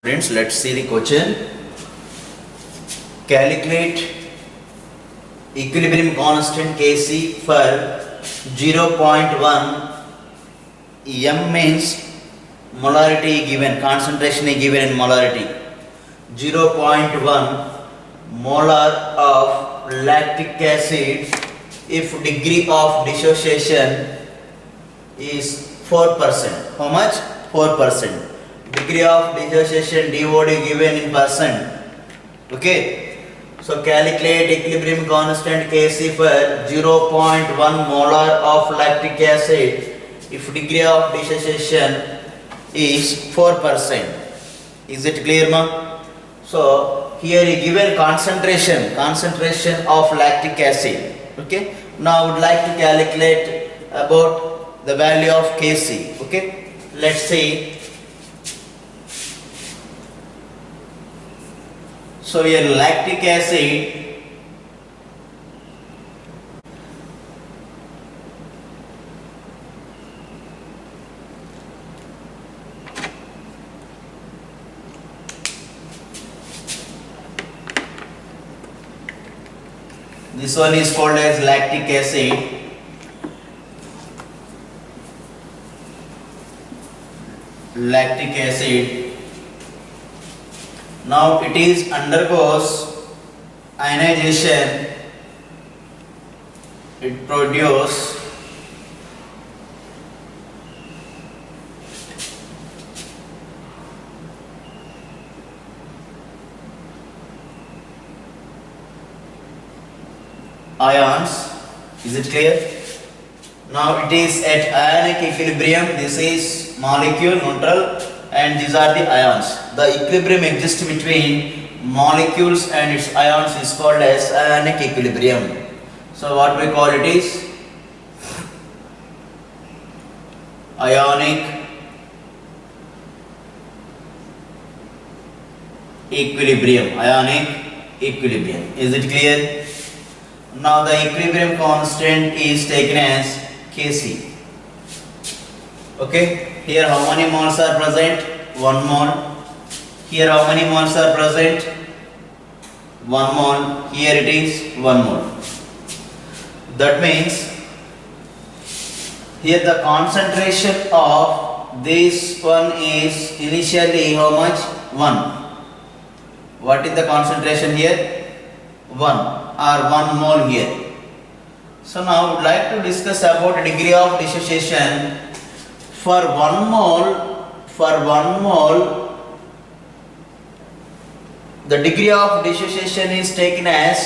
Friends, let's see the question. Calculate equilibrium constant Kc for 0.1. M means molarity given, concentration is given in molarity. 0.1 molar of lactic acid if degree of dissociation is 4%. How much? 4%. Degree of dissociation DOD given in percent. Okay. So calculate equilibrium constant Kc for 0.1 molar of lactic acid if degree of dissociation is 4%. Is it clear, ma? So here is given concentration of lactic acid. Okay. Now I would like to calculate about the value of Kc. Okay. Let's see. So here lactic acid this one is called as lactic acid. Lactic acid. Now it is undergoes ionization. It produces ions. Is it clear? Now it is at ionic equilibrium. This is molecule neutral and these are the ions. The equilibrium exists between molecules and its ions is called as ionic equilibrium. So what we call it is ionic equilibrium. Ionic equilibrium. Is it clear? Now the equilibrium constant is taken as Kc. Okay. Here how many moles are present? 1 mole. Here how many moles are present? 1 mole. Here it is 1 mole. That means here the concentration of this one is initially how much? 1. What is the concentration here? 1 or 1 mole here. So now I would like to discuss about degree of dissociation. For 1 mole, the degree of dissociation is taken as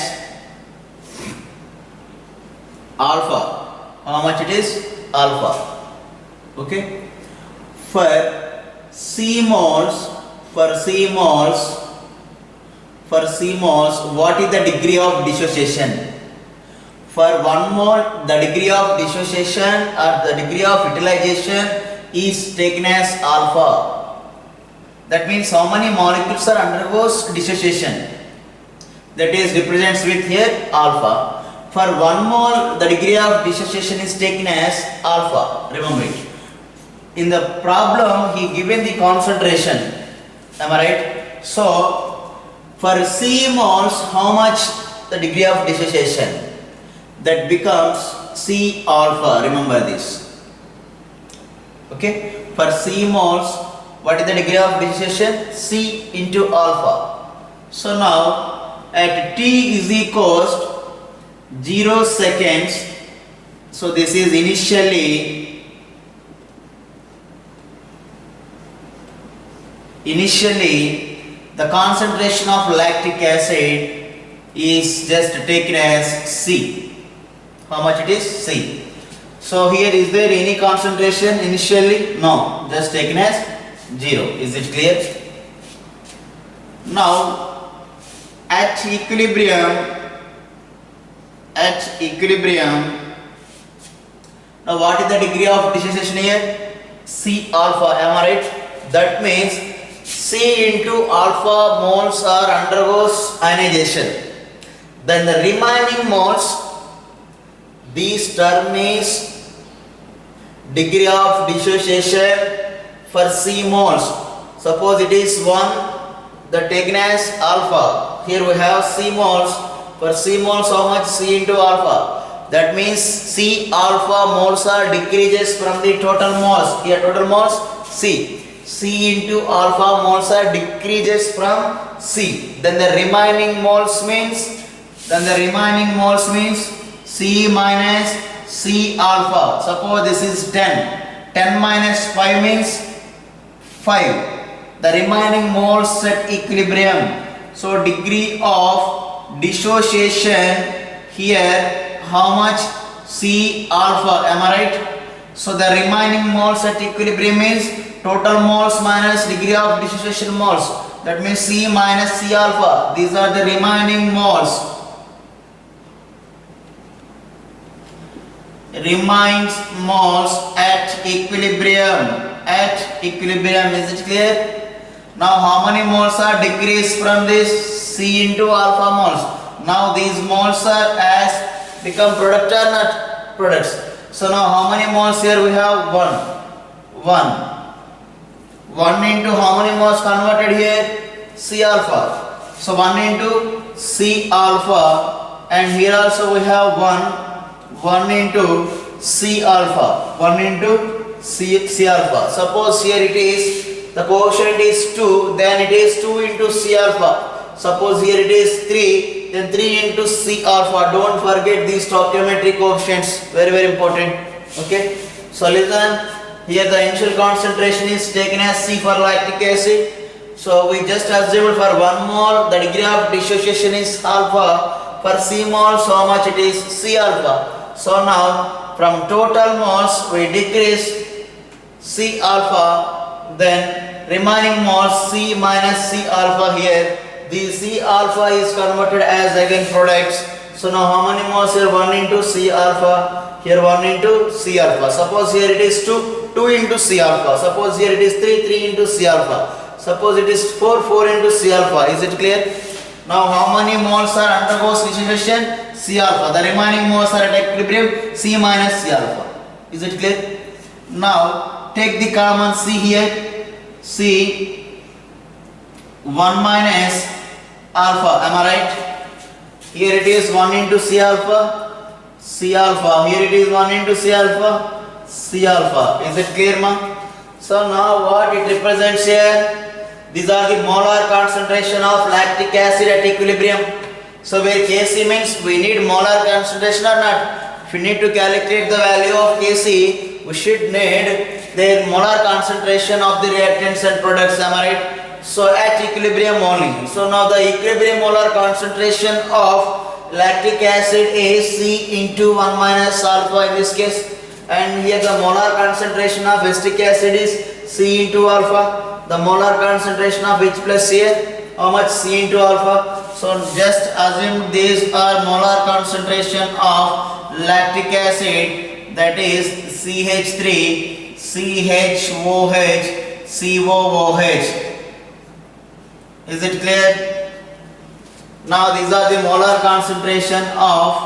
alpha. How much it is? Alpha. Okay. For C moles, what is the degree of dissociation? For 1 mole, the degree of dissociation or the degree of utilization is taken as alpha. That means how many molecules are undergoes dissociation. That is represents with here alpha. For 1 mole, the degree of dissociation is taken as alpha. Remember it. In the problem, he given the concentration. Am I right? So, for C moles, how much the degree of dissociation? That becomes C alpha. Remember this. Okay. For C moles, what is the degree of dissociation? C into alpha. So now at T is equals 0 seconds. So this is initially the concentration of lactic acid is just taken as C. How much it is? C. So here is there any concentration initially? No, just taken as 0. Is it clear? Now at equilibrium, now what is the degree of dissociation here? C alpha. Am I right? That means C into alpha moles are undergoes ionization. Then the remaining moles, this term is degree of dissociation for C moles. Suppose it is 1, the taken as alpha. Here we have C moles. For C moles, how much? C into alpha. That means C alpha moles are decreases from the total moles. Here total moles C. C into alpha moles are decreases from C. Then the remaining moles means C minus C alpha. Suppose this is 10. 10 minus 5 means 5. The remaining moles at equilibrium. So degree of dissociation here, how much? C alpha, am I right? So the remaining moles at equilibrium means total moles minus degree of dissociation moles. That means C minus C alpha. These are the remaining moles. Remains moles at equilibrium. Is it clear? Now how many moles are decreased from this? C into alpha moles. Now these moles are as become product or not? Products. So now how many moles here we have? 1 into how many moles converted here? C alpha. So 1 into C alpha, and here also we have 1 into C alpha. 1 into C alpha. Suppose here it is the coefficient is 2, then it is 2 into C alpha. Suppose here it is 3, then 3 into C alpha. Don't forget these stoichiometric coefficients, very important. Okay. So listen, here the initial concentration is taken as C for lactic acid. So we just assumed for 1 mole the degree of dissociation is alpha. For C moles, how much it is? C alpha. So now from total moles we decrease C alpha, then remaining moles C minus C alpha here. The C alpha is converted as again products. So now how many moles here? 1 into C alpha, here 1 into C alpha. Suppose here it is 2 into C alpha. Suppose here it is 3 into C alpha. Suppose it is 4 into C alpha. Is it clear? Now how many moles are undergoes dissociation? C alpha. The remaining moles are at equilibrium, C minus C alpha. Is it clear? Now take the common C here. C 1 minus alpha. Am I right? Here it is 1 into C alpha. C alpha. Here it is 1 into C alpha. C alpha. Is it clear, ma? So now what it represents here? These are the molar concentration of lactic acid at equilibrium. So where Kc means we need molar concentration or not. If we need to calculate the value of Kc, we should need the molar concentration of the reactants and products. Am I right? So at equilibrium only. So now the equilibrium molar concentration of lactic acid is C into 1 minus alpha in this case. And here the molar concentration of acetic acid is C into alpha. The molar concentration of H plus here, how much? C into alpha. So just assume these are molar concentration of lactic acid, that is CH3, CHOH, COOH. Is it clear? Now these are the molar concentration of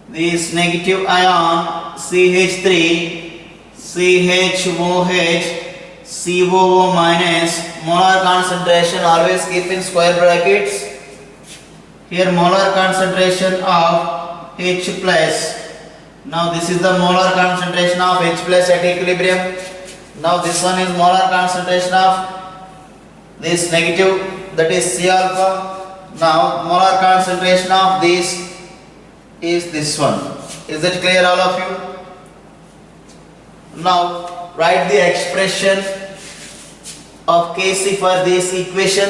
this negative ion CH3, CHOH, COO minus. Molar concentration always keep in square brackets. Here molar concentration of H plus. Now this is the molar concentration of H plus at equilibrium. Now this one is molar concentration of this negative, that is C alpha. Now molar concentration of this is this one. Is it clear, all of you? Now write the expression of Kc for this equation.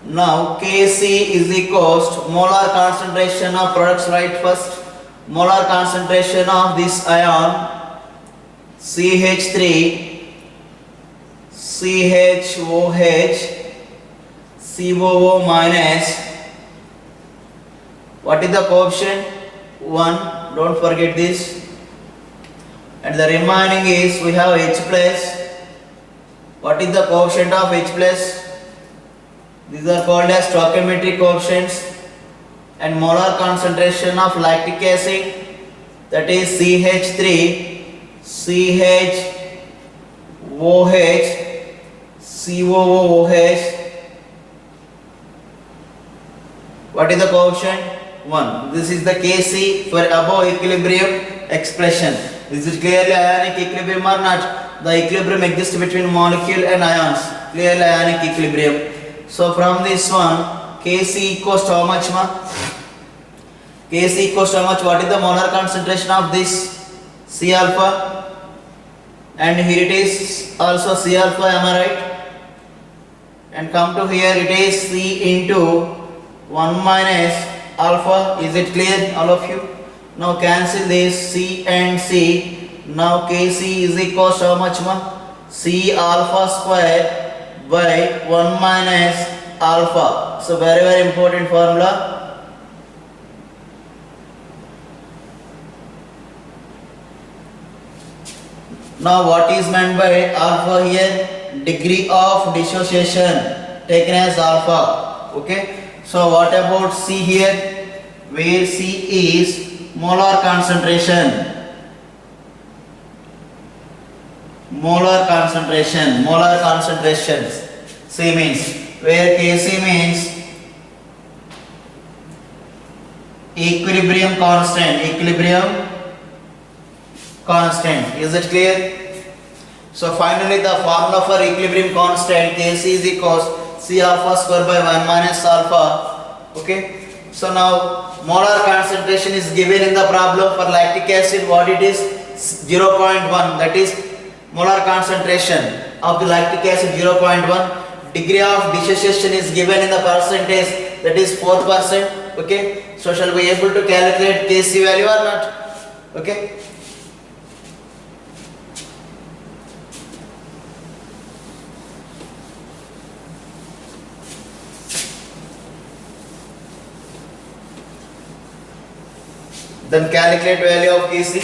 Now Kc is equals to molar concentration of products. Write first molar concentration of this ion CH3, CHOH, COO minus. What is the coefficient? 1. Don't forget this. And the remaining is we have H plus. What is the coefficient of H plus? These are called as stoichiometric coefficients. And molar concentration of lactic acid, that is CH3, OH, COOH. What is the coefficient? 1. This is the Kc for above equilibrium expression. Is it clearly ionic equilibrium or not? The equilibrium exists between molecule and ions. Clearly ionic equilibrium. So from this one, Kc equals to how much, ma? Kc equals to how much? What is the molar concentration of this C alpha? And here it is also C alpha, am I right? And come to here, it is C into 1 minus alpha. Is it clear, all of you? Now cancel this C and C. Now Kc is equals to how much, ma? C alpha square by 1 minus alpha. So very important formula. Now what is meant by alpha here? Degree of dissociation taken as alpha. Okay. So what about C here? Where C is molar concentration. Molar concentrations. C means, where Kc means equilibrium constant. Is it clear? So finally the formula for equilibrium constant Kc is equals C alpha square by 1 minus alpha. Okay. So now molar concentration is given in the problem for lactic acid. What it is? 0.1. That is molar concentration of the lactic acid 0.1. Degree of dissociation is given in the percentage. That is 4%. Okay. So shall we be able to calculate Kc value or not? Okay. Then calculate value of Kc.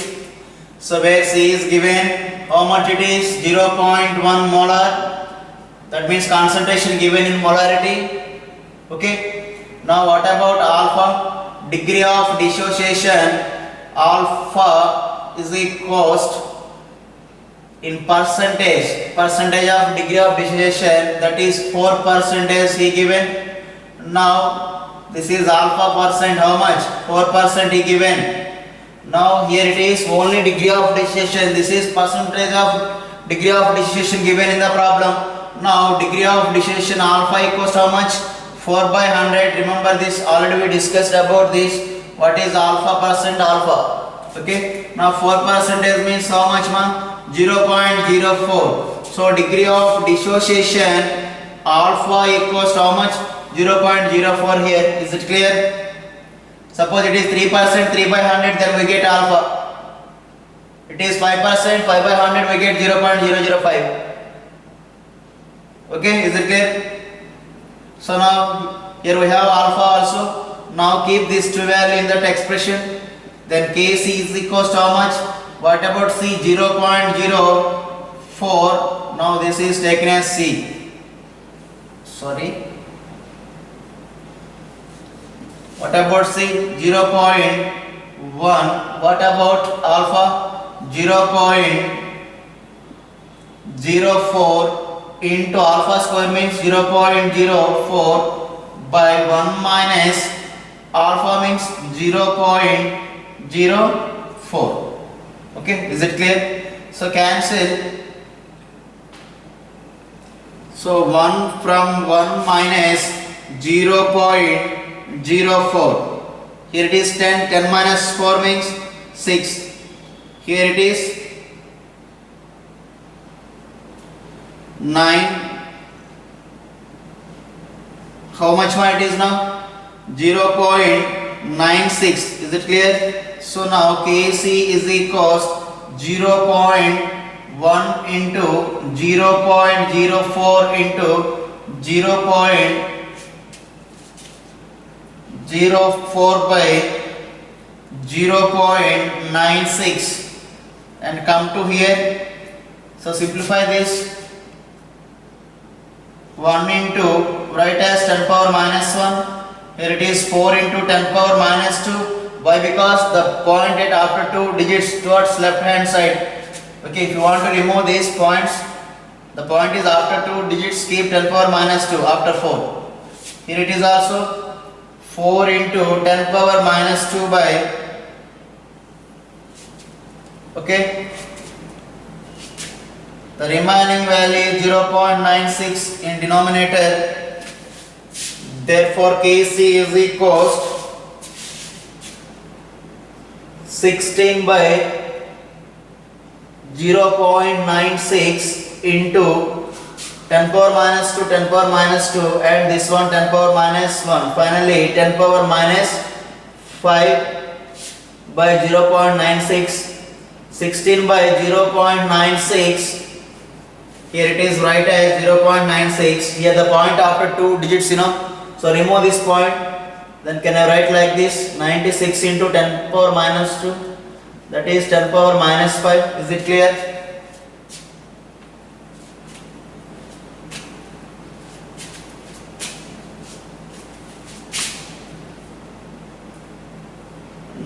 So where C is given, how much it is? 0.1 molar. That means concentration given in molarity. Okay. Now what about alpha? Degree of dissociation. Alpha is equals in percentage of degree of dissociation, that is 4% he given. Now this is alpha percent, how much? 4% he given. Now here it is only degree of dissociation. This is percentage of degree of dissociation given in the problem. Now degree of dissociation alpha equals to how much? 4 by 100. Remember this, already we discussed about this. What is alpha percent alpha? Okay. Now 4% means how much, man? 0.04. So degree of dissociation alpha equals to how much? 0.04 here. Is it clear? Suppose it is 3%, 3 by 100, then we get alpha. It is 5%, 5 by 100, we get 0.005. Okay, is it clear? So now here we have alpha also. Now keep this two value in that expression. Then Kc is equals to how much? What about C? 0.04. Now this is taken as C. Sorry. What about C? 0.1. What about alpha? 0.04 into alpha square means 0.04 by 1 minus alpha means 0.04. Okay, is it clear? So cancel. So 1 from 1 minus 0.04. Here it is 10. 10 minus 4 means 6. Here it is 9. How much more it is now? 0.96. Is it clear? So now Kc is equals 0.1 into 0.04 into 0.04 by 0.96 and come to here. So simplify this. 1 into, write as 10 power minus 1. Here it is 4 into 10 power minus 2. Why? Because the point at after 2 digits towards left hand side. Okay, if you want to remove these points, The point is after 2 digits keep 10 power minus 2 after 4. Here it is also 4 into 10 power minus 2 by, okay, the remaining value is 0.96 in denominator. Therefore Kc is equals 16 by 0.96 into 10 power minus 2, 10 power minus 2, and this one 10 power minus 1. Finally 10 power minus 5 by 0.96. 16 by 0.96. Here it is right as 0.96. Here the point after 2 digits, So remove this point. Then can I write like this? 96 into 10 power minus 2. That is 10 power minus 5. Is it clear?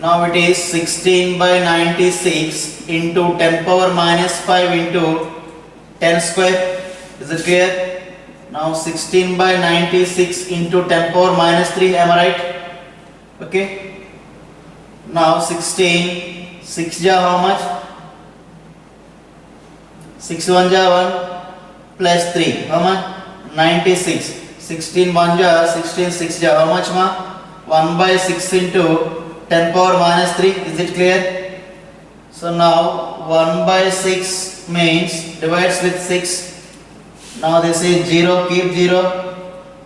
Now it is 16 by 96 into 10 power minus 5 into 10 square. Is it clear? Now 16 by 96 into 10 power minus 3. Am I right? Okay. Now 16, 6 ja how much? 6 1 ja 1 plus 3. How much? 96. 16 1 ja 16, 6 ja how much ma? 1 by 6 into 10 power minus 3. Is it clear? So now 1 by 6 means divides with 6. Now this is 0, keep 0.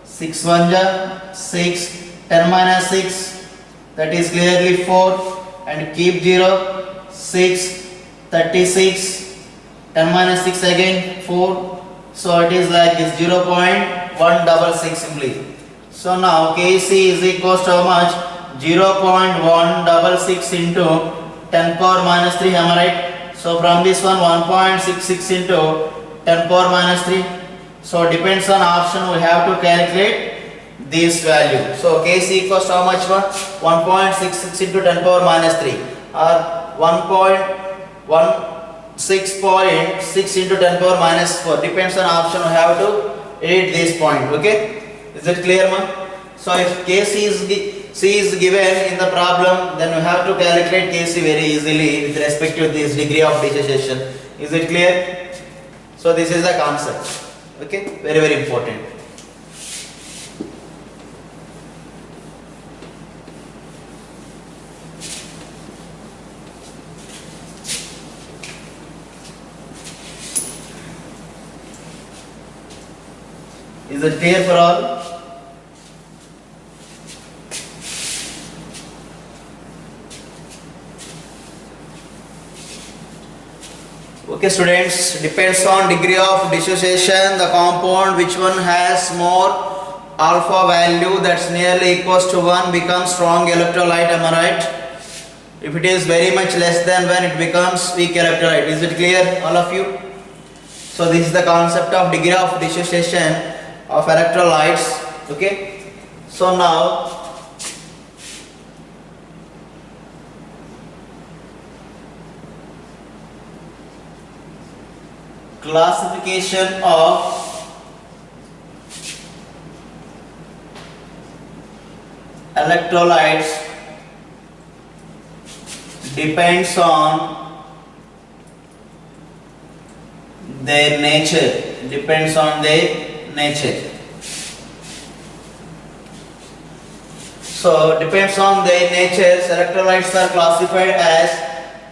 6 1 ja 6, 10 minus 6, that is clearly 4, and keep 0, 6, 36, 10 minus 6 again 4. So it is like this 0.166 simply. So now Kc is equals to how much? 0.166 into 10 power minus 3. Am I right? So from this one 1.66 into 10 power minus 3. So depends on option, we have to calculate this value. So Kc equals to how much? 1.66 into 10 power minus 3 or 1.16.6 into 10 power minus 4. Depends on option, we have to edit this point. Okay, is it clear, man? So if Kc is given in the problem, then we have to calculate Kc very easily with respect to this degree of dissociation. Is it clear? So this is the concept. Okay, very very important. Is it clear for all? Okay students, depends on degree of dissociation, the compound which one has more alpha value that's nearly equals to 1 becomes strong electrolyte. Am I right? If it is very much less than 1, it becomes weak electrolyte. Is it clear, all of you? So this is the concept of degree of dissociation of electrolytes. Okay, so now classification of electrolytes depends on their nature. Depends on their nature. So depends on their nature. Electrolytes are classified as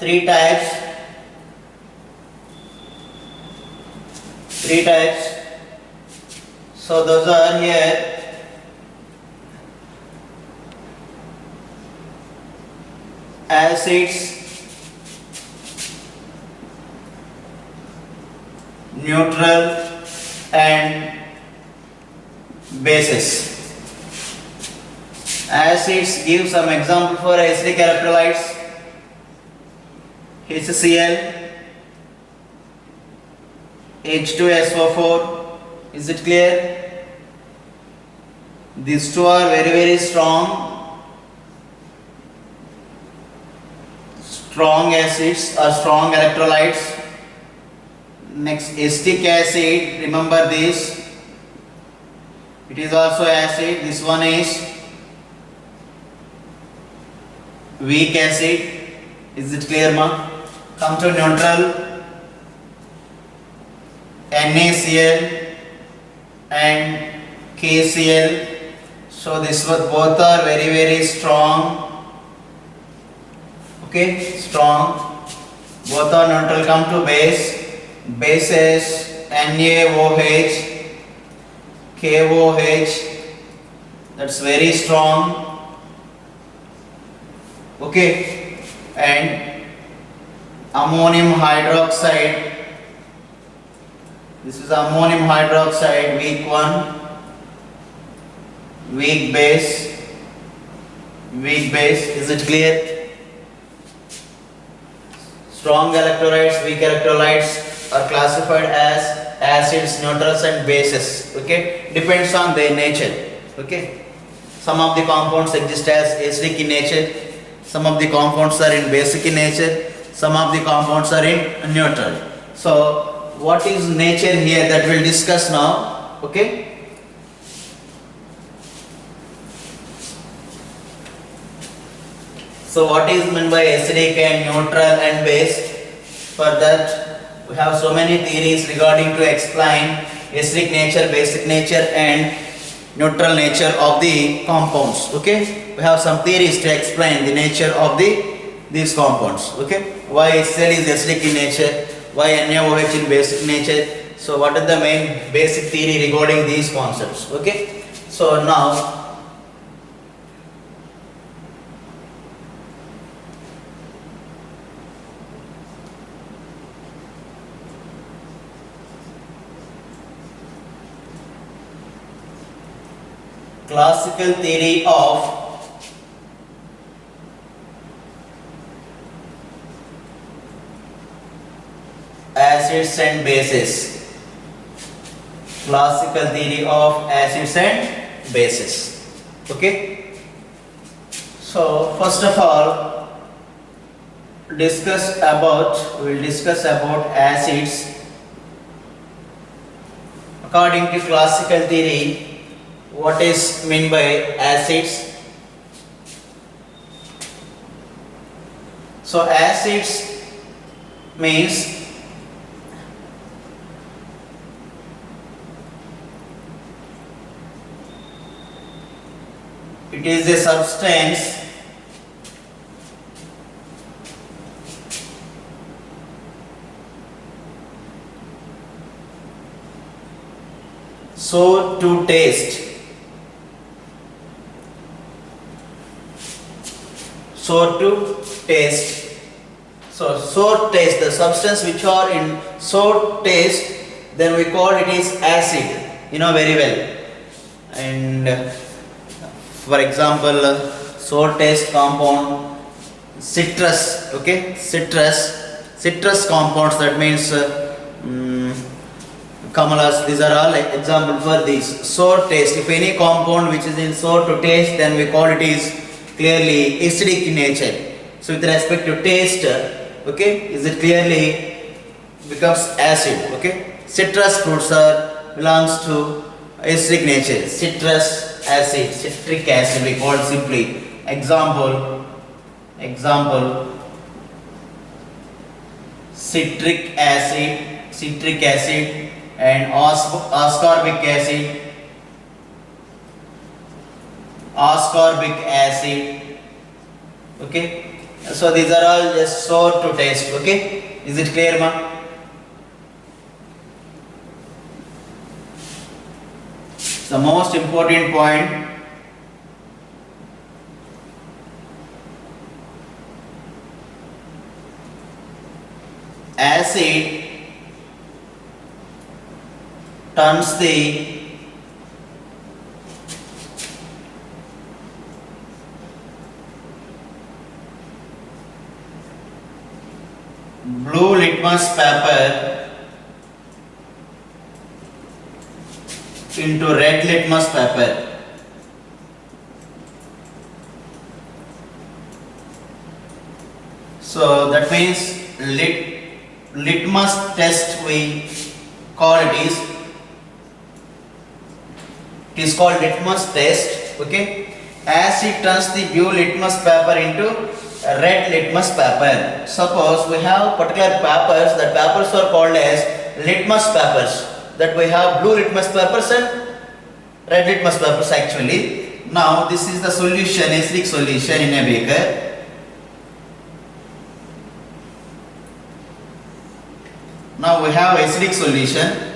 3 types. 3 types. So those are here. Acids, neutral, and bases. Acids, give some example for acidic electrolytes. HCl, H2SO4. Is it clear? These two are very very strong acids or strong electrolytes. Next, acetic acid, remember this, it is also acid. This one is weak acid. Is it clear, ma? Come to neutral, NaCl and KCl. So this one both are very strong. Okay, strong. Both are neutral. Come to base. Bases NaOH, KOH. That's very strong. Okay, and ammonium hydroxide. This is ammonium hydroxide, weak one, weak base. Is it clear? Strong electrolytes, weak electrolytes are classified as acids, neutrals and bases. Okay, depends on their nature. Okay, some of the compounds exist as acidic in nature, some of the compounds are in basic in nature, some of the compounds are in neutral. So what is nature here, that we'll discuss now. Okay, so what is meant by acidic and neutral and base? For that we have so many theories regarding to explain acidic nature, basic nature and neutral nature of the compounds. Okay, we have some theories to explain the nature of these compounds. Okay, why Cl is acidic in nature, why NaOH in basic nature. So what is the main basic theory regarding these concepts? Okay, so now classical theory of acids and bases. Classical theory of acids and bases. Okay, so first of all we will discuss about acids. According to classical theory, what is meant by acids? So acids means it is a substance so to taste. So to taste. So taste, the substance which are in so taste, then we call it is acid. You know very well. And for example, so taste compound, citrus. Okay, citrus compounds. That means kamalas. These are all example for these. So taste. If any compound which is in so to taste, then we call it is clearly acidic in nature. So with respect to taste, okay, is it clearly becomes acid. Okay, citrus fruits belongs to acidic nature. Citrus acid, citric acid we call simply. Example, citric acid and ascorbic acid. Okay, so these are all just so to taste. Okay, is it clear, ma? The most important point, acid turns the blue litmus paper into red litmus paper. So that means litmus test we call it is called litmus test. Okay, as it turns the blue litmus paper into red litmus paper. Suppose we have particular papers, that papers are called as litmus papers, that we have blue litmus papers and red litmus papers actually. Now this is the solution, acidic solution in a beaker. Now we have acidic solution.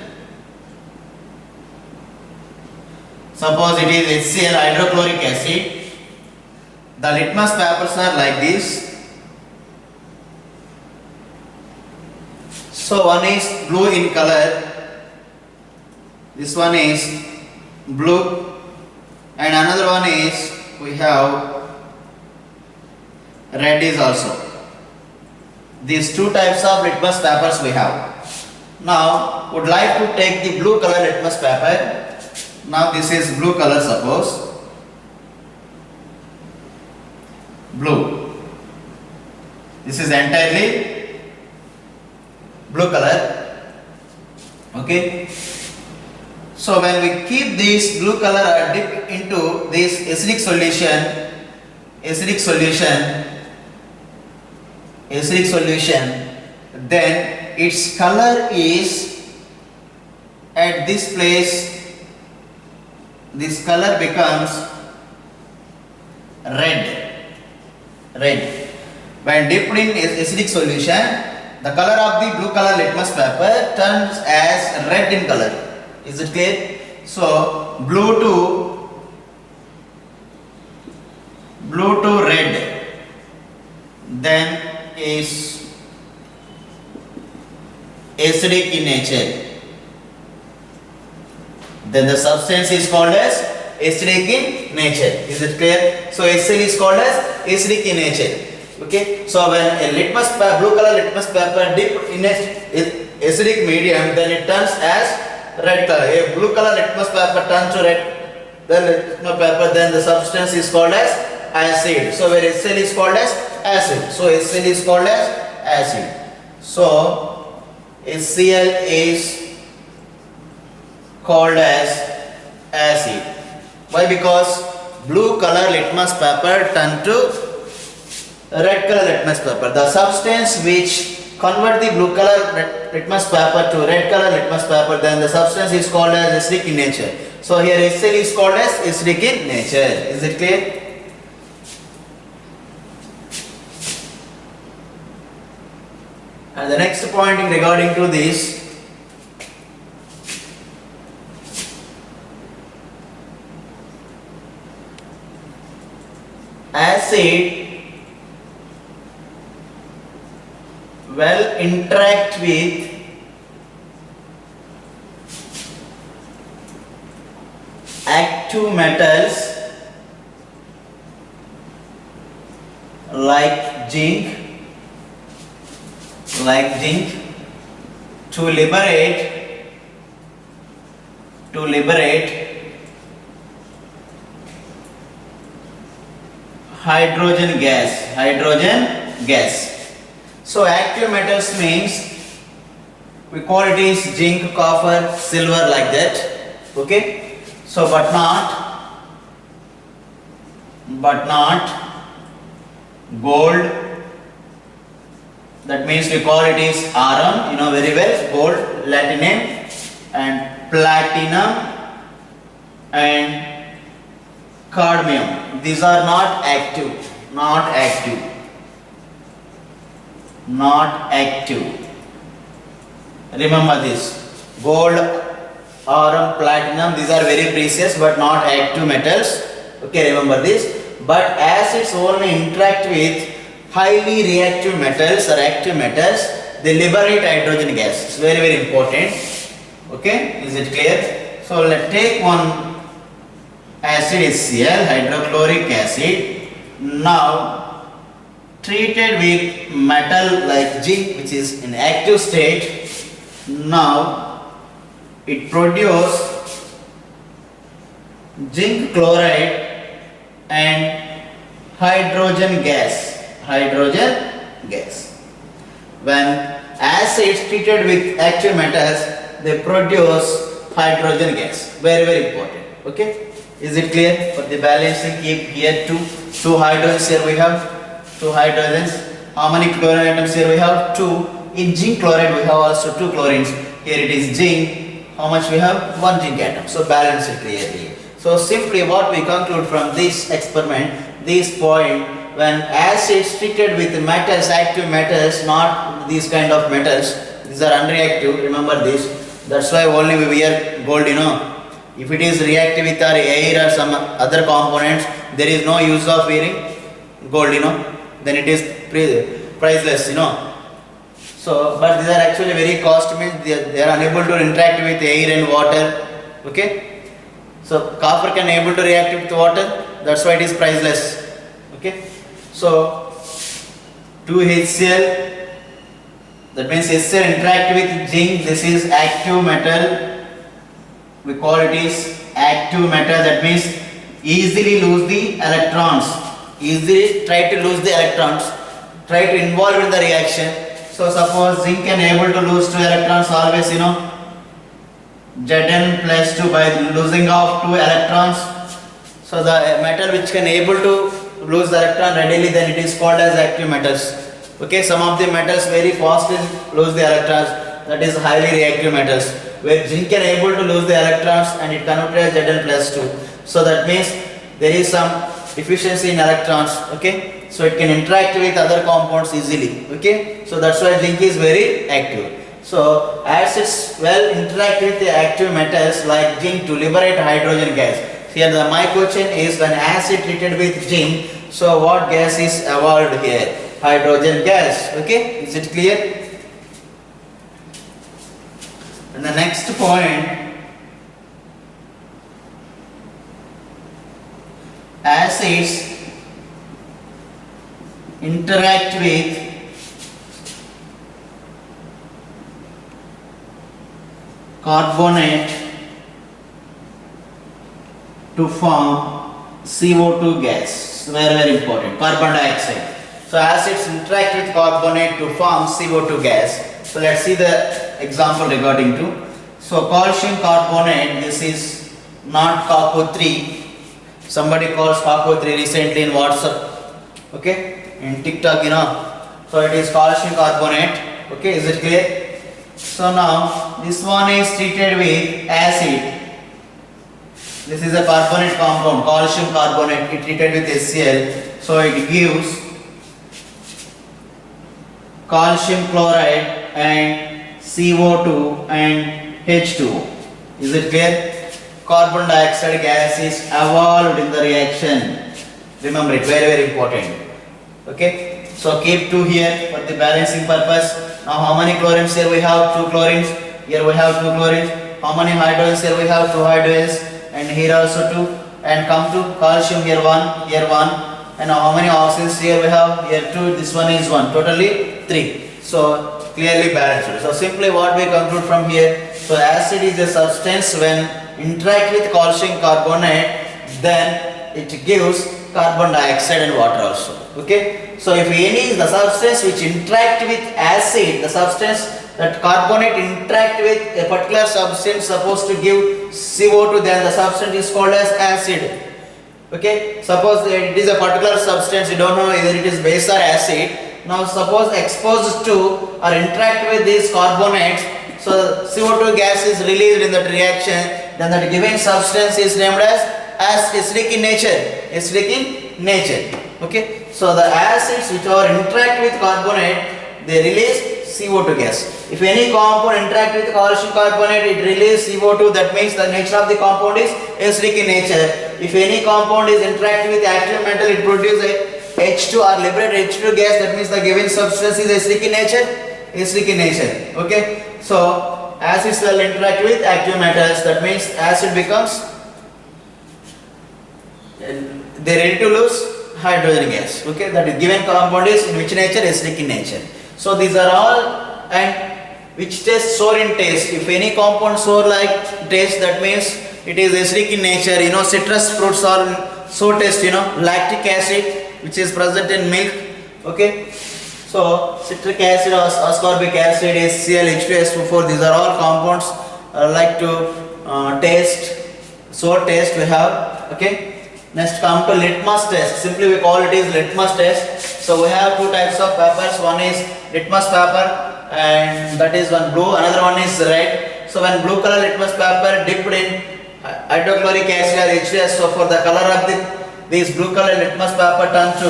Suppose it is HCl, hydrochloric acid. The litmus papers are like this. So one is blue in color, this one is blue, and another one is we have red is also. These two types of litmus papers we have. Now would like to take the blue color litmus paper. Now this is blue color, suppose blue. This is entirely blue color. Okay. So when we keep this blue color or dip into this acidic solution, then its color is at this place. This color becomes red. When dipped in acidic solution, the color of the blue color litmus paper turns as red in color. Is it clear? So blue to red then is acidic in nature. Then the substance is called as acidic in nature. Is it clear? So HCl is called as acidic in nature. Okay. So when a blue color litmus paper dip in a acidic medium, then it turns as red color. A blue color litmus paper turns to red paper, then the substance is called as acid. So where HCl is called as acid. So HCl is called as acid. So HCl is called as acid. Why? Because blue color litmus paper turned to red color litmus paper. The substance which convert the blue color litmus paper to red color litmus paper, then the substance is called as acidic in nature. So here HCl is called as acidic in nature. Is it clear? And the next point regarding to this, acid will interact with active metals like zinc to liberate hydrogen gas. So active metals means we call it is zinc, copper, silver, like that. Okay. So but not gold. That means we call it is Rm, you know very well, gold, platinum, and platinum and cadmium. These are not active. Remember this. Gold, Rm, platinum, these are very precious but not active metals. Okay, remember this. But acids only interact with highly reactive metals or active metals, they liberate hydrogen gas. It's very, very important. Okay, is it clear? So let's take one acid HCl, hydrochloric acid. Now treated with metal like zinc, which is in active state. Now it produces zinc chloride and hydrogen gas. When acids treated with active metals, they produce hydrogen gas. Very, very important. Okay. Is it clear? For the balancing, keep here two hydrogens. Here we have two hydrogens. How many chlorine atoms here we have? 2. In zinc chloride we have also 2 chlorines. Here it is zinc. How much we have? 1 zinc atom. So balance it clearly. So simply what we conclude from this experiment, this point, when acids treated with metals, active metals, not these kind of metals, these are unreactive, remember this. That's why only we wear gold, If it is reactive with our air or some other components, there is no use of wearing gold, then it is priceless, So, but these are actually very costly, means they are unable to interact with air and water, okay. So, copper can able to react with water, that's why it is priceless, okay. So, 2HCl, that means HCl interact with zinc, this is active metal, we call it is active metal, that means easily lose the electrons, easily try to lose the electrons, try to involve in the reaction. So suppose zinc can able to lose 2 electrons always, Zn plus 2 by losing of 2 electrons. So the metal which can able to lose the electron readily, then it is called as active metals. Okay, some of the metals very fastly lose the electrons, that is highly reactive metals. Where zinc can able to lose the electrons and it converted as Zn plus 2. So that means there is some deficiency in electrons, okay. So it can interact with other compounds easily, okay. So that's why zinc is very active. So acids well interact with the active metals like zinc to liberate hydrogen gas. Here my question is, when acid treated with zinc, so what gas is evolved here? Hydrogen gas, okay. Is it clear? And the next point, acids interact with carbonate to form CO2 gas. Very, very important. Carbon dioxide. So acids interact with carbonate to form CO2 gas. So let's see the example regarding to. So calcium carbonate, this is not CaCO3. Somebody calls CaCO3 recently in WhatsApp. Okay. In TikTok, so it is calcium carbonate, okay, is it clear? So now this one is treated with acid, this is a carbonate compound, calcium carbonate, it treated with HCl, so it gives calcium chloride and CO2 and H2O, is it clear? Carbon dioxide gas is evolved in the reaction, remember it, very, very important. Okay, so keep 2 here for the balancing purpose. Now how many chlorines here we have? 2 chlorines. Here we have 2 chlorines. How many hydrogens here we have? 2 hydrogens. And here also 2. And come to calcium, here 1, here 1. And now how many oxygens here we have? Here 2, this one is 1. Totally 3. So clearly balanced. So simply what we conclude from here. So acid is a substance when interact with calcium carbonate, then it gives carbon dioxide and water also. Okay, so if any is the substance which interact with acid, the substance that carbonate interact with a particular substance supposed to give CO2, then the substance is called as acid. Okay, suppose it is a particular substance, you don't know whether it is base or acid. Now suppose exposed to or interact with these carbonates, so CO2 gas is released in that reaction, then that given substance is named as acidic in nature. Acidic in nature. Okay, so the acids which are interact with carbonate, they release CO2 gas. If any compound interact with calcium carbonate, it releases CO2. That means the nature of the compound is acidic in nature. If any compound is interact with active metal, it produces a H2 or liberate H2 gas. That means the given substance is acidic in nature. Acidic in nature. Okay, so acids will interact with active metals. That means acid becomes, they ready to lose hydrogen gas. Okay, that is given compound is in which nature? Acidic in nature. So these are all, and which taste? Sour in taste. If any compound sour like taste, that means it is acidic in nature. Citrus fruits are sour taste. Lactic acid which is present in milk. Okay, So citric acid or ascorbic acid, HCl, H2SO4, these are all compounds like to taste, sour taste we have. Okay. Next come to litmus test. Simply we call it is litmus test. So we have two types of papers. One is litmus paper and that is one blue. Another one is red. So when blue color litmus paper dipped in hydrochloric acid or H2SO4, the color of this blue color litmus paper turns to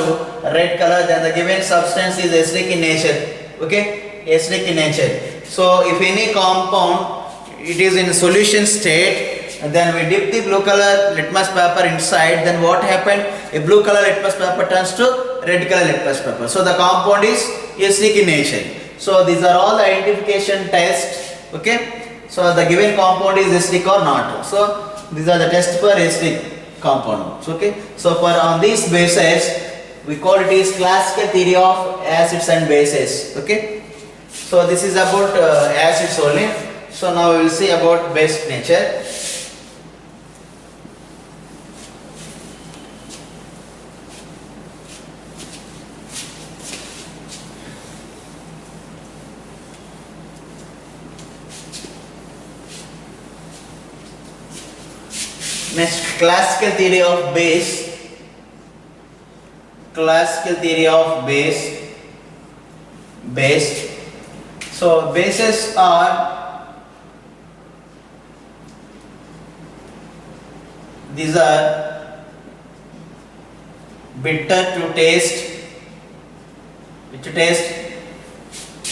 red color. Then the given substance is acidic in nature. Okay, acidic in nature. So if any compound it is in solution state, and then we dip the blue color litmus paper inside, then what happened? A blue color litmus paper turns to red color litmus paper. So the compound is acidic in nature. So these are all the identification tests. Okay. So the given compound is acidic or not. So these are the tests for acidic compound. Okay. So for on this basis we call it is classical theory of acids and bases. Okay. So this is about acids only. So now we will see about base nature. Next, classical theory of base. Classical theory of base. So bases are, these are bitter to taste. With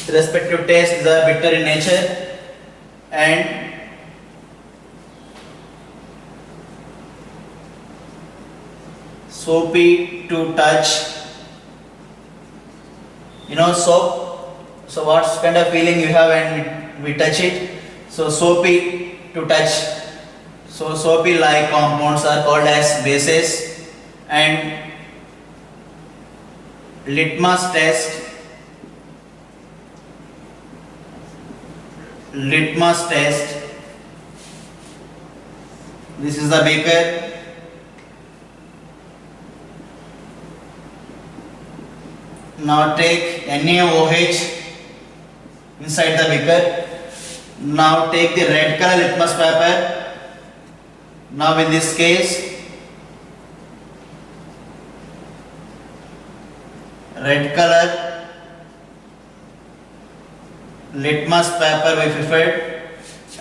respect to taste, these are bitter in nature, and soapy to touch. You know soap. So what kind of feeling you have when we touch it? So soapy to touch. So soapy like compounds are called as bases. And litmus test. This is the beaker. Now take NaOH inside the beaker. Now take the red color litmus paper. Now in this case, red color litmus paper we preferred.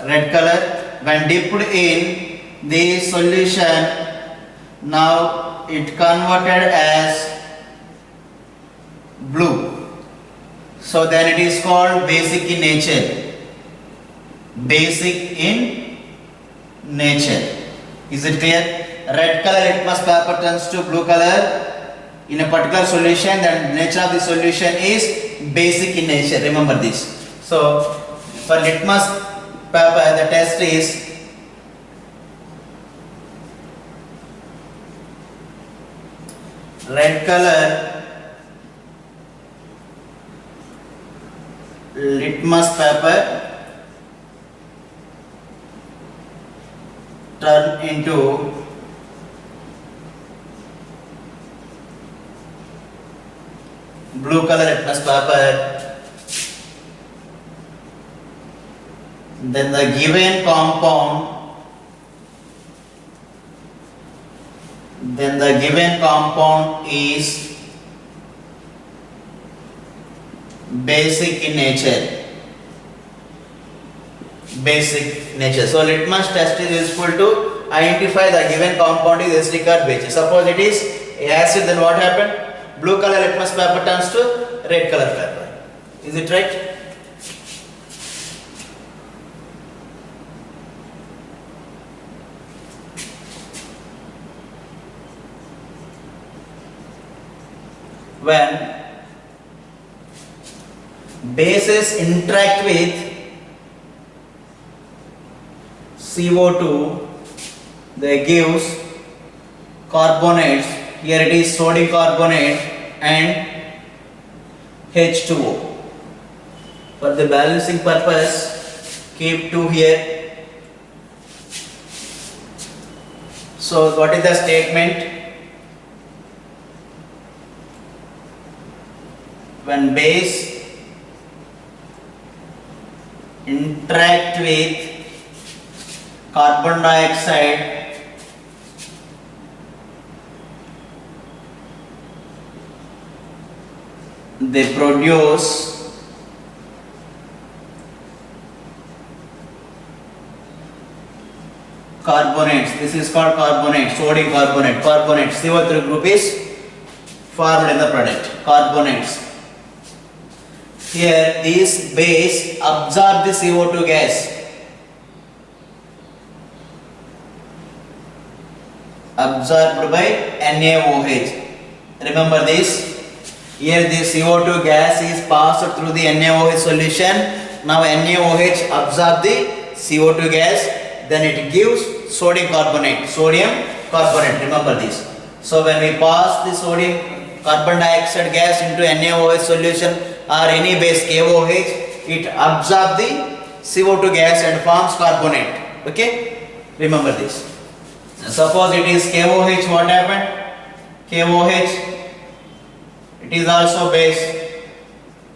Red color when dipped in the solution, now it converted as blue. So then it is called basic in nature. Basic in nature. Is it clear? Red color litmus paper turns to blue color in a particular solution. The nature of the solution is basic in nature. Remember this. So for litmus paper the test is red color litmus paper turn into blue color litmus paper. Then the given compound is basic in nature. So litmus test is useful to identify the given compound is acidic or basic. Suppose it is acid, then what happened? Blue color litmus paper turns to red color paper. Is it right? When bases interact with CO2, they gives carbonates. Here it is sodium carbonate and H2O. For the balancing purpose, keep 2 here. So what is the statement? when base interact with carbon dioxide, they produce carbonates. This is called carbonate, sodium carbonate. Carbonate, CO3 group is formed in the product. Carbonates. Here, this base absorb the CO2 gas. Absorbed by NaOH. Remember this. Here, the CO2 gas is passed through the NaOH solution. Now, NaOH absorb the CO2 gas. Then it gives sodium carbonate. Sodium carbonate. Remember this. So, when we pass the sodium carbon dioxide gas into NaOH solution or any base KOH, it absorbs the CO2 gas and forms carbonate. Okay? Remember this. Suppose it is KOH, what happened? KOH, it is also base.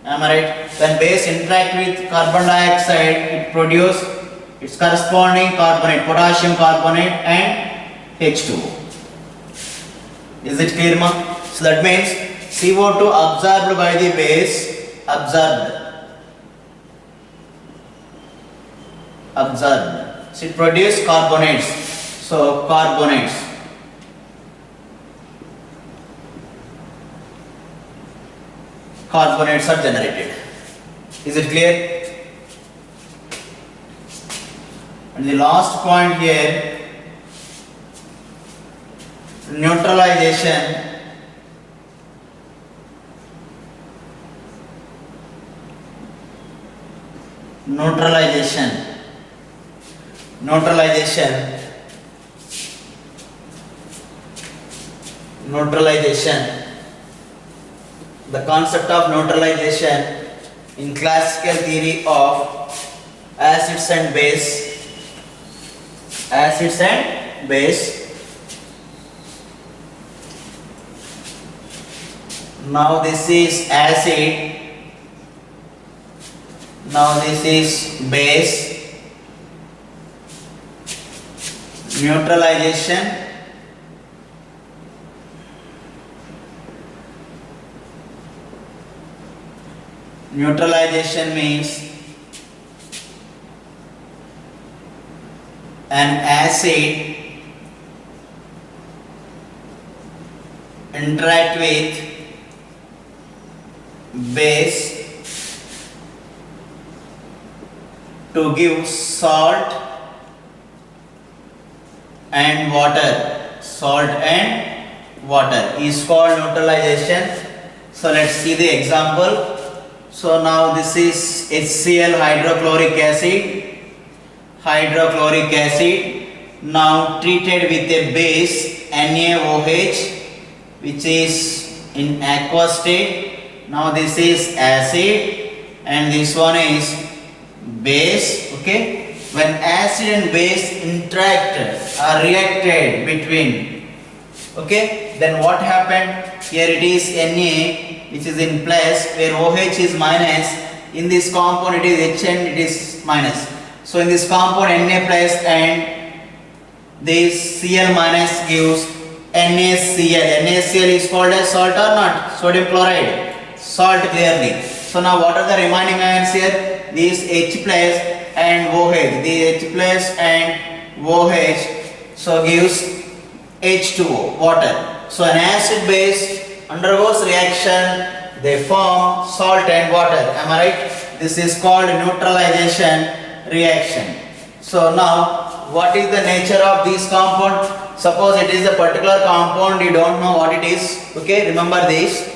Am I right? When base interact with carbon dioxide, it produces its corresponding carbonate, potassium carbonate and H2O. Is it clear, ma? So that means CO2 absorbed by the base, absorbed. So it produces carbonates. So carbonates. Carbonates are generated. Is it clear? And the last point here, neutralization. Neutralization. The concept of neutralization in classical theory of acids and base. Now this is acid. Now this is base. Neutralization. Neutralization means an acid interact with base to give salt and water. Salt and water is called neutralization. So let's see the example. So now this is HCl, hydrochloric acid, now treated with a base NaOH, which is in aqueous state. Now this is acid and this one is base. Okay, when acid and base interact or reacted between, okay, then what happened? Here it is Na which is in plus, where OH is minus. In this compound it is H and it is minus. So in this compound Na plus and this Cl minus gives NaCl. NaCl is called as salt or not? Sodium chloride. Salt clearly. So now what are the remaining ions here? These H plus and OH. The H plus and OH so gives H2O, water. So an acid base undergoes reaction, they form salt and water. Am I right? This is called neutralization reaction. So now what is the nature of this compound? Suppose it is a particular compound, you don't know what it is. Okay, remember this.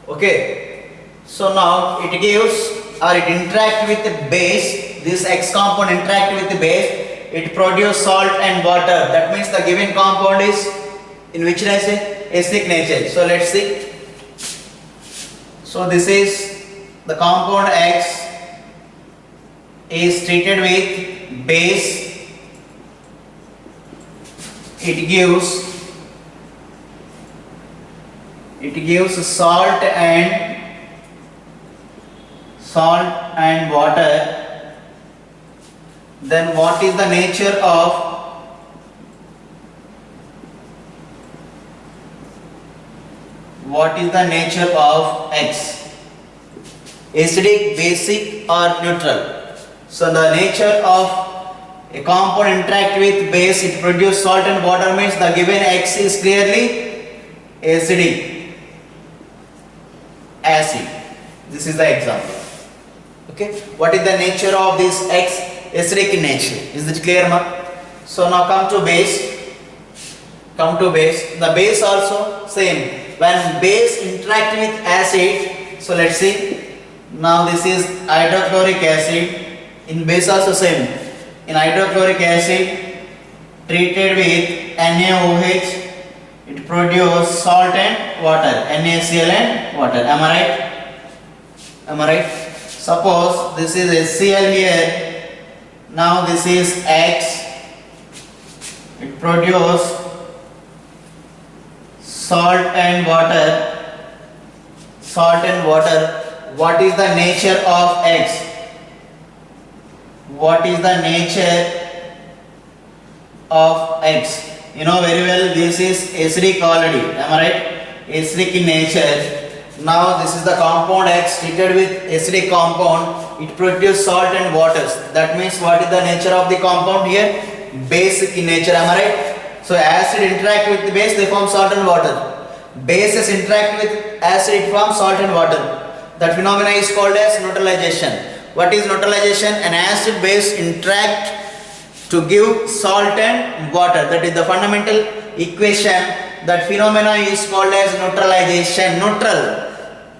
Okay, so now it gives or it interact with the base. This X compound interact with the base, it produces salt and water. That means the given compound is in which nature? Acidic nature. So let's see. So this is the compound X is treated with base. It gives salt and salt and water, then what is the nature of X? Acidic, basic or neutral? So the nature of a compound interact with base, it produce salt and water, means the given X is clearly acidic, acid. This is the example. Okay, what is the nature of this X? Acidic in nature. Is it clear, ma? So now come to base. The base also same. When base interact with acid, so let's see. Now this is hydrochloric acid. In base also same. In hydrochloric acid treated with NaOH, it produces salt and water, NaCl and water. Am I right? Suppose this is HCl here. Now this is X. It produces salt and water. What is the nature of X? You know very well, this is acidic already. Am I right? Acidic in nature. Now this is the compound X treated with acidic compound. It produces salt and waters. That means what is the nature of the compound here? Basic in nature. Am I right? So acid interact with the base, they form salt and water. Bases interact with acid, it forms salt and water. That phenomena is called as neutralization. What is neutralization? An acid base interact to give salt and water. That is the fundamental equation. That phenomena is called as neutralization. Neutral.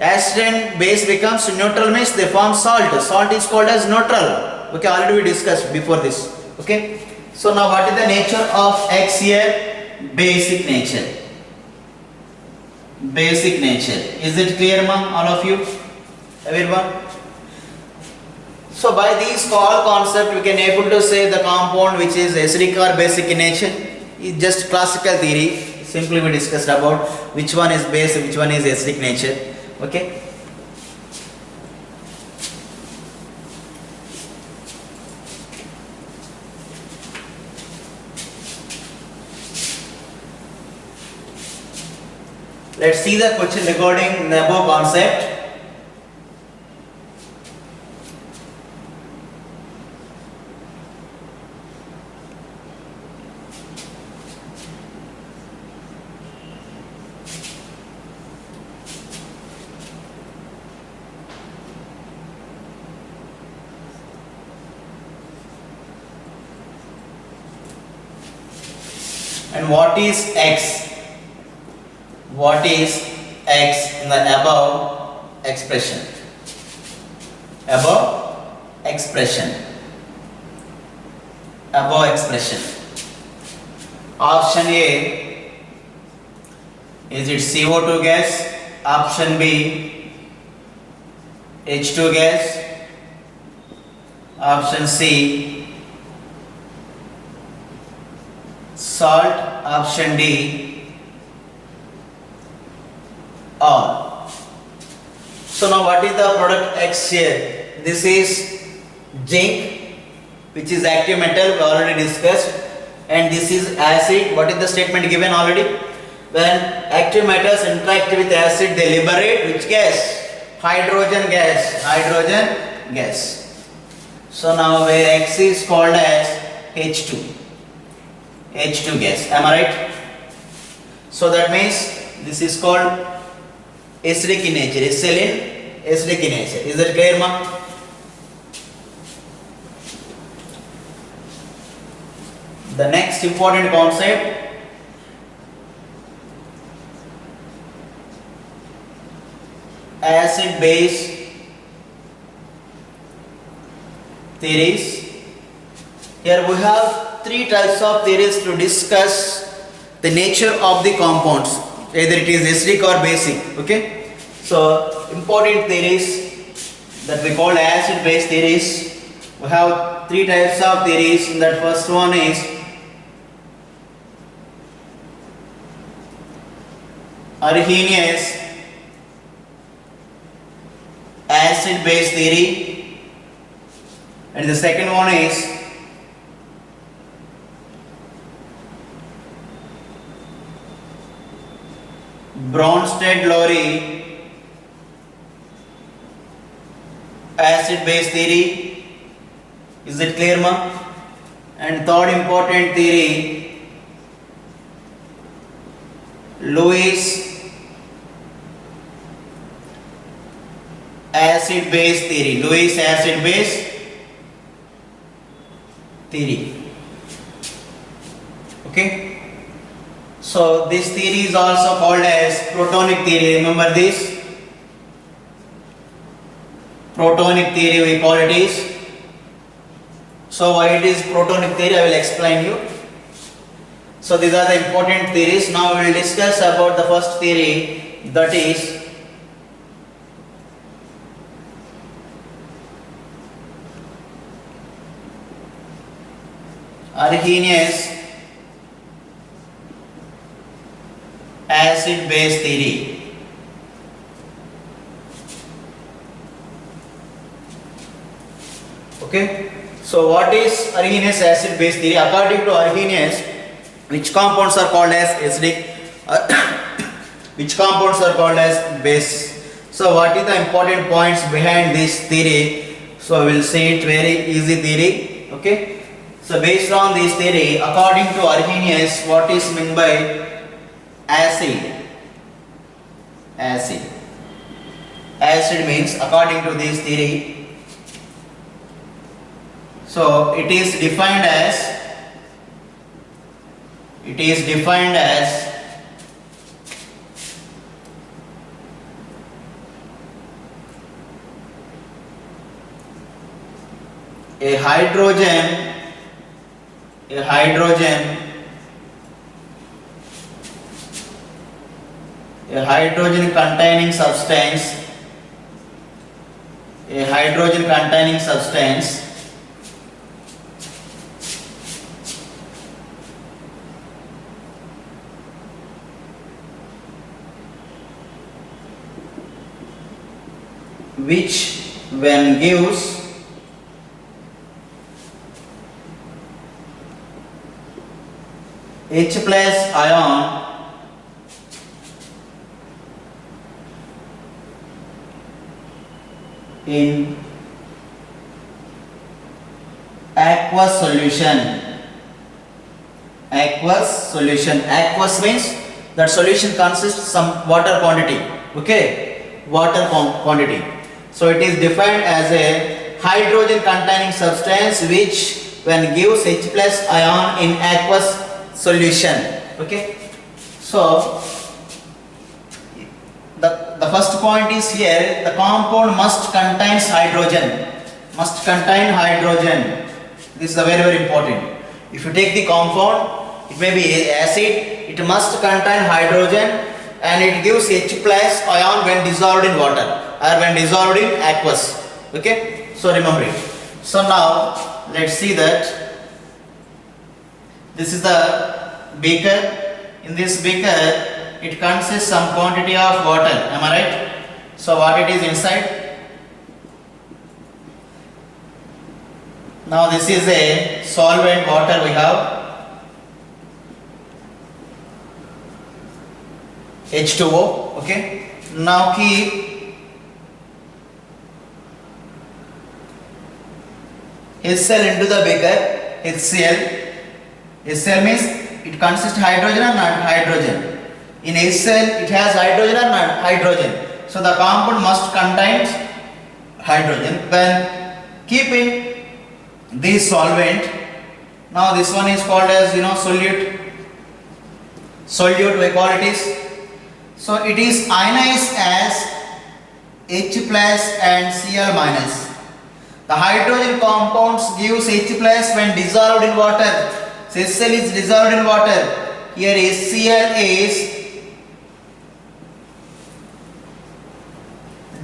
Acid and base becomes neutral, means they form salt. Salt is called as neutral. Okay, already we discussed before this. Okay. So now what is the nature of X here? Basic nature. Is it clear, ma'am? All of you? Everyone? So by these all concept we can able to say the compound which is acidic or basic in nature is just classical theory. Simply we discussed about which one is base, which one is acidic nature. Okay. Let's see the question regarding the above concept. And what is X? What is X in the above expression? Option A, is it CO2 gas? Option B, H2 gas. Option C, salt. Option D, all. So now what is the product X here? This is zinc, which is active metal, we already discussed, and this is acid. What is the statement given already? When active metals interact with acid, they liberate which gas? Hydrogen gas. So now where X is called as H2 gas. Am I right? So that means this is called acidic in nature. Acidic in nature. Is that clear, ma'am? The next important concept, acid base theories. Here we have three types of theories to discuss the nature of the compounds, either it is acidic or basic. Okay, so important theories that we call acid base theories. We have three types of theories. That first one is Arrhenius acid base theory, and the second one is Bronsted-Lowry acid base theory. Is it clear, ma? And third important theory, Lewis acid base theory. Lewis acid base theory. Okay. So this theory is also called as protonic theory. Remember this? Protonic theory we call it is. So why it is protonic theory, I will explain you. So these are the important theories. Now we will discuss about the first theory, that is Arrhenius acid base theory. Okay. So what is Arrhenius acid base theory? According to Arrhenius, which compounds are called as acidic? Which compounds are called as base? So what is the important points behind this theory? So we will see it very easy theory. Okay. So based on this theory, according to Arrhenius, what is meant by acid? Acid. Acid means, according to this theory, so it is defined as a hydrogen containing substance which when gives H plus ion in aqueous solution. Aqueous means that solution consists some water quantity. Okay, water quantity. So it is defined as a hydrogen containing substance which when gives H plus ion in aqueous solution. Okay. So the first point is here, the compound must contain hydrogen. This is very, very important. If you take the compound, it may be acid, it must contain hydrogen, and it gives H plus ion when dissolved in water or when dissolved in aqueous. Okay, so remember it. So now let's see that this is the beaker. In this beaker it consists some quantity of water. Am I right? So what it is inside? Now this is a solvent water we have, H2O. Okay. Now keep HCl into the beaker. HCl means it consists hydrogen or not hydrogen. In HCl it has hydrogen or not hydrogen. So the compound must contain hydrogen. When keeping this solvent, now this one is called as solute we call it is. So it is ionized as H plus and Cl minus. The hydrogen compounds gives H plus when dissolved in water. So HCl is dissolved in water. Here HCl is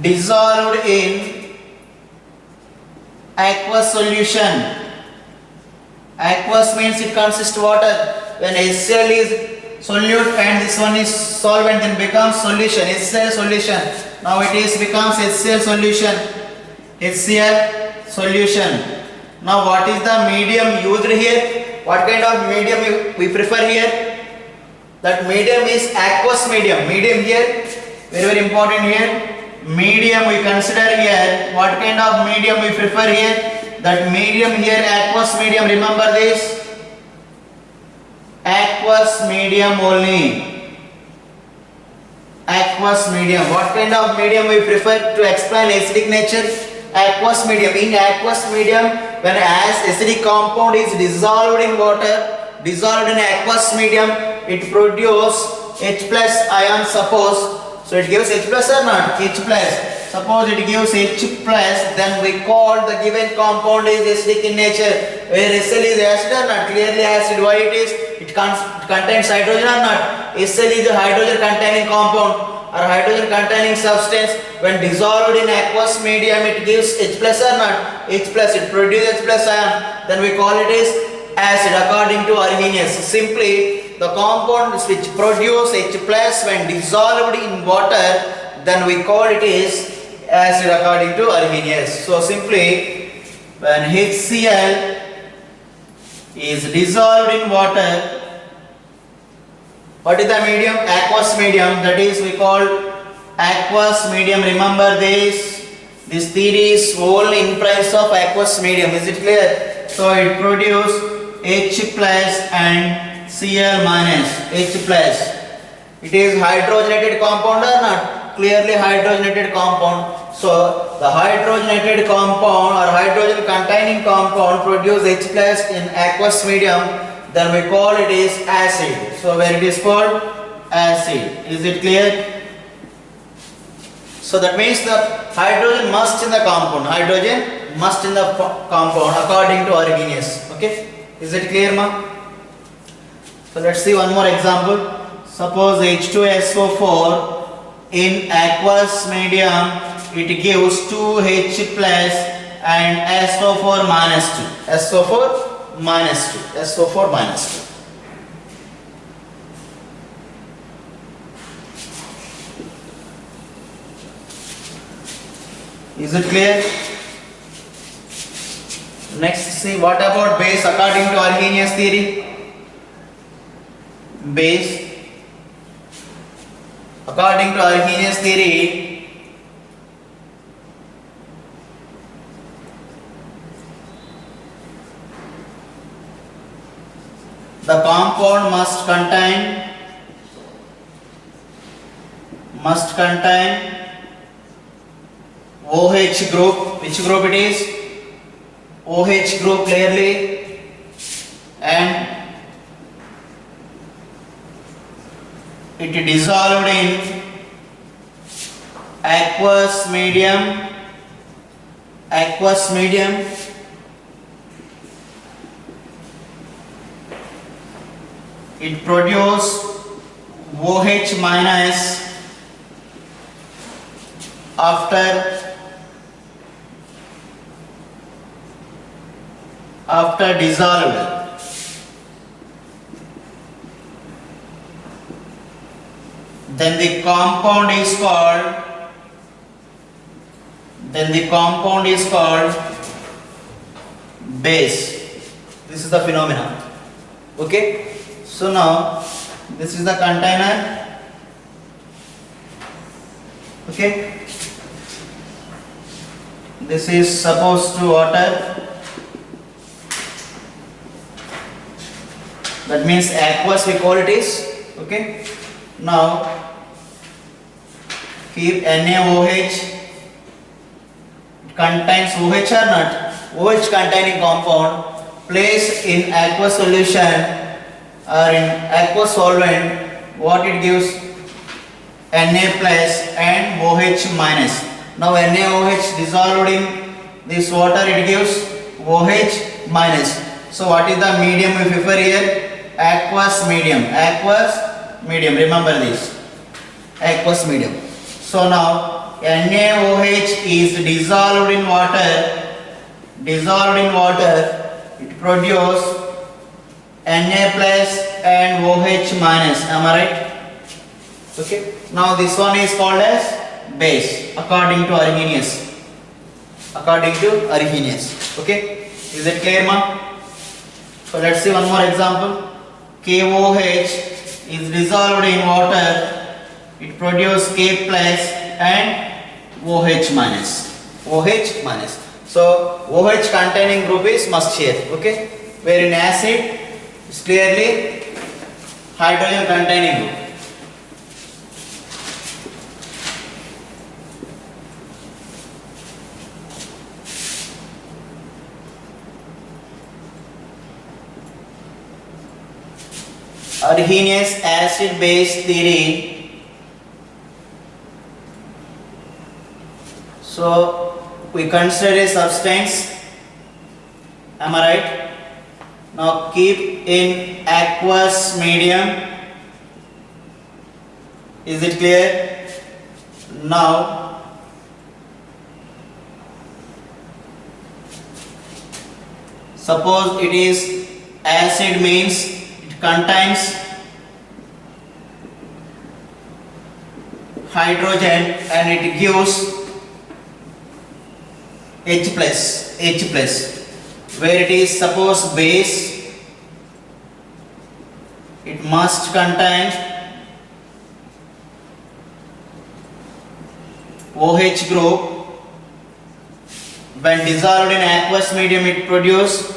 dissolved in aqueous solution. Aqueous means it consists water. When HCl is solute and this one is solvent, then becomes solution. HCl solution. Now it is becomes HCl solution. HCl solution. Now what is the medium used here? What kind of medium we prefer here? That medium is aqueous medium. Medium here, very important here. Medium we consider here. What kind of medium we prefer here? That medium here, aqueous medium. Remember this? Aqueous medium only. Aqueous medium. What kind of medium we prefer to explain acidic nature? Aqueous medium. In aqueous medium, when as acidic compound is dissolved in water, dissolved in aqueous medium, it produces H plus ion, suppose. So it gives H plus or not? H plus. Suppose it gives H plus, then we call the given compound is acidic in nature. Where Cl is acid or not? Clearly acid. Why it is? It contains hydrogen or not? Cl is a hydrogen containing compound or hydrogen containing substance. When dissolved in aqueous medium, it gives H plus or not? H plus. It produces H plus ion. Then we call it as acid according to Arrhenius. Simply, the compounds which produce H plus when dissolved in water, then we call it is acid according to Arrhenius. So simply, when HCl is dissolved in water, what is the medium? Aqueous medium. That is we call aqueous medium. Remember this. This theory is only in price of aqueous medium. Is it clear? So it produces H plus and Cl minus. H plus. It is hydrogenated compound or not? Clearly hydrogenated compound. So the hydrogenated compound or hydrogen containing compound produce H plus in aqueous medium. Then we call it is acid. So where it is called acid. Is it clear? So that means the hydrogen must in the compound. Hydrogen must in the compound according to Arrhenius. Okay? Is it clear, ma? So let's see one more example. Suppose H2SO4 in aqueous medium, it gives 2H plus and SO4 minus 2. SO4 minus 2. SO4 minus 2. Is it clear? Next, see what about base according to Arrhenius theory? Base. According to Arrhenius theory, the compound must contain OH group. Which group it is? OH group clearly, and it dissolved in aqueous medium. It produces OH minus after dissolved. Then the compound is called base. This is the phenomenon. Okay. So now this is the container. Okay. This is supposed to water. That means aqueous we call it is. Okay. Now keep NaOH. It contains OH or not? OH containing compound. Place in aqueous solution or in aqueous solvent. What it gives? Na plus and OH minus. Now NaOH dissolved in this water, it gives OH minus. So what is the medium we prefer here? Aqueous medium. Remember this. Aqueous medium. So now NaOH is dissolved in water. It produces Na plus and OH minus. Am I right? Okay. Now this one is called as base according to Arrhenius. According to Arrhenius. Okay, is it clear, ma? So let's see one more example. KOH is dissolved in water. It produces K plus and OH minus. OH minus. So OH containing group is must here. Okay, where in acid is clearly hydrogen containing group. Arrhenius acid base theory. So we consider a substance, am I right? Now keep in aqueous medium. Is it clear? Now suppose it is acid, means it contains hydrogen and it gives H plus, where it is suppose base, it must contain OH group. When dissolved in aqueous medium, it produces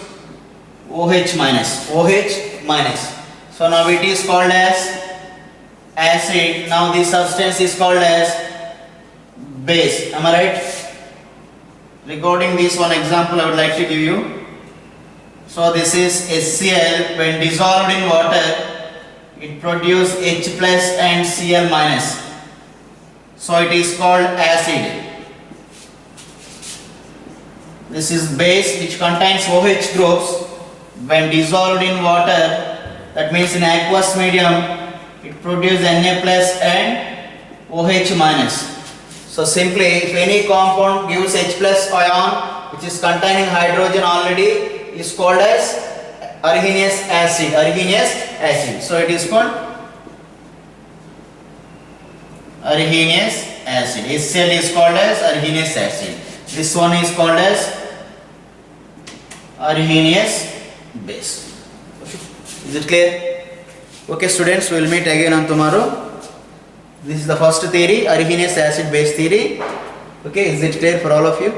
OH minus. OH minus. So now it is called as acid. Now this substance is called as base. Am I right? Regarding this one example, I would like to give you. So this is HCl. When dissolved in water, it produces H plus and Cl minus. So it is called acid. This is base which contains OH groups. When dissolved in water, that means in aqueous medium, it produces Na plus and OH minus. So simply, if any compound gives H plus ion which is containing hydrogen already, is called as Arrhenius acid. Arrhenius acid. So it is called Arrhenius acid. HCl is called as Arrhenius acid. This one is called as Arrhenius base. Is it clear? Okay students, we will meet again on tomorrow. This is the first theory, Arrhenius acid base theory. Okay, is it clear for all of you?